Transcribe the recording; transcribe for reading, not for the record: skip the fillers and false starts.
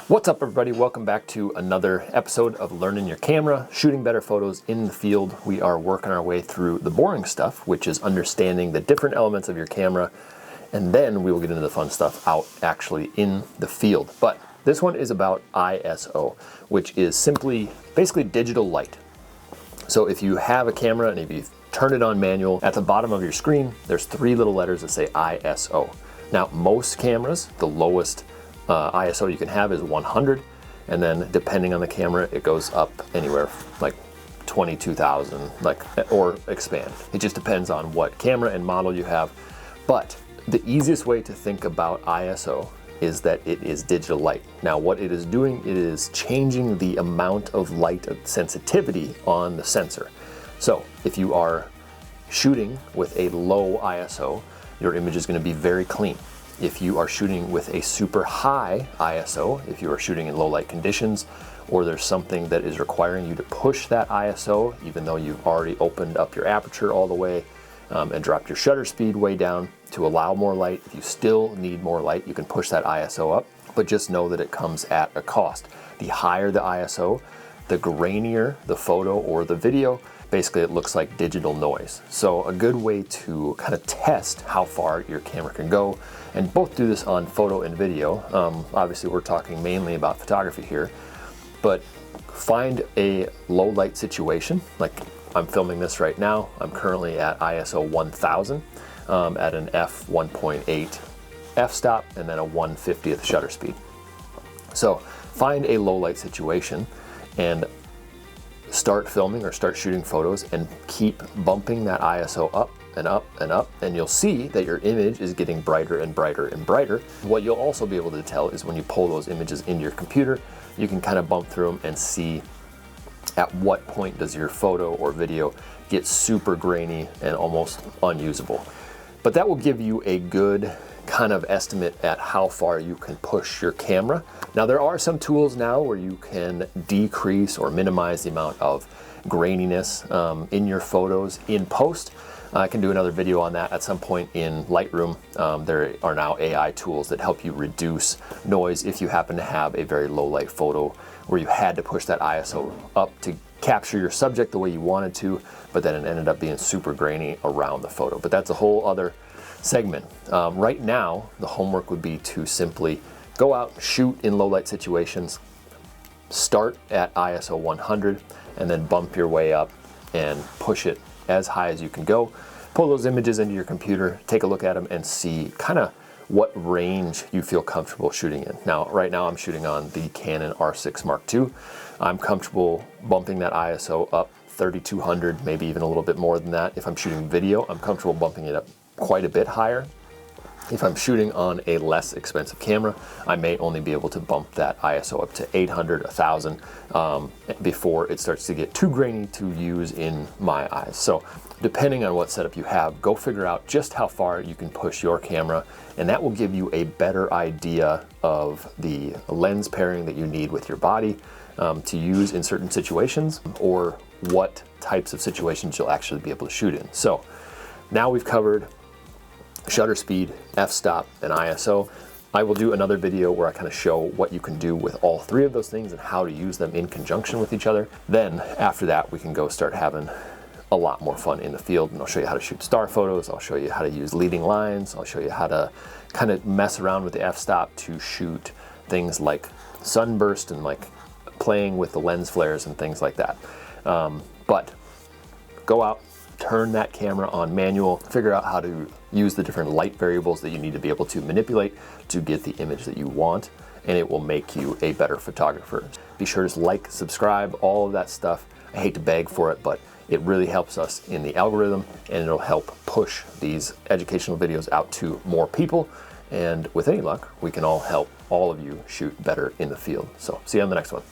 What's up, everybody? Welcome back to another episode of Learning Your Camera, shooting better photos in the field. We are working our way through the boring stuff, which is understanding the different elements of your camera, and then we will get into the fun stuff out actually in the field. But this one is about ISO, which is simply basically digital light. So if you have a camera and if you turn it on manual, at the bottom of your screen, there's three little letters that say ISO. Now, most cameras, the lowest ISO you can have is 100, and then depending on the camera, it goes up anywhere like 22,000, or expand. It just depends on what camera and model you have. But the easiest way to think about ISO is that it is digital light. Now, what it is doing, it is changing the amount of light sensitivity on the sensor. So if you are shooting with a low ISO, your image is going to be very clean. If you are shooting with a super high ISO, if you are shooting in low light conditions, or there's something that is requiring you to push that ISO, even though you've already opened up your aperture all the way and dropped your shutter speed way down to allow more light, if you still need more light, you can push that ISO up, but just know that it comes at a cost. The higher the ISO, the grainier the photo or the video. Basically, it looks like digital noise. So a good way to kind of test how far your camera can go, and both do this on photo and video. Obviously, we're talking mainly about photography here, but find a low light situation. Like I'm filming this right now. I'm currently at ISO 1000 at an f1.8 f-stop and then a 1/50th shutter speed. So find a low light situation and start filming or start shooting photos and keep bumping that ISO up and up and up, and you'll see that your image is getting brighter and brighter and brighter. What you'll also be able to tell is when you pull those images into your computer, you can kind of bump through them and see at what point does your photo or video get super grainy and almost unusable. But that will give you a good kind of estimate at how far you can push your camera. Now, there are some tools now where you can decrease or minimize the amount of graininess in your photos in post. I can do another video on that at some point in Lightroom. There are now AI tools that help you reduce noise if you happen to have a very low light photo where you had to push that ISO up to capture your subject the way you wanted to, but then it ended up being super grainy around the photo. But that's a whole other segment. Right now, the homework would be to simply go out, shoot in low light situations, start at ISO 100, and then bump your way up and push it as high as you can go. Pull those images into your computer, take a look at them, and see kind of what range you feel comfortable shooting in. Now, right now I'm shooting on the Canon R6 Mark II. I'm comfortable bumping that ISO up 3200, maybe even a little bit more than that. If I'm shooting video, I'm comfortable bumping it up quite a bit higher. If I'm shooting on a less expensive camera, I may only be able to bump that ISO up to 800, 1000 before it starts to get too grainy to use in my eyes. So depending on what setup you have, go figure out just how far you can push your camera, and that will give you a better idea of the lens pairing that you need with your body to use in certain situations, or what types of situations you'll actually be able to shoot in. So now we've covered shutter speed, f-stop, and ISO. I will do another video where I kind of show what you can do with all three of those things and how to use them in conjunction with each other. Then after that, we can go start having a lot more fun in the field, and I'll show you how to shoot star photos. I'll show you how to use leading lines. I'll show you how to kind of mess around with the f-stop to shoot things like sunburst and like playing with the lens flares and things like that. But go out, turn that camera on manual, figure out how to use the different light variables that you need to be able to manipulate to get the image that you want, and it will make you a better photographer. Be sure to like, subscribe, all of that stuff. I hate to beg for it, but it really helps us in the algorithm, and it'll help push these educational videos out to more people. And with any luck, we can all help all of you shoot better in the field. So see you on the next one.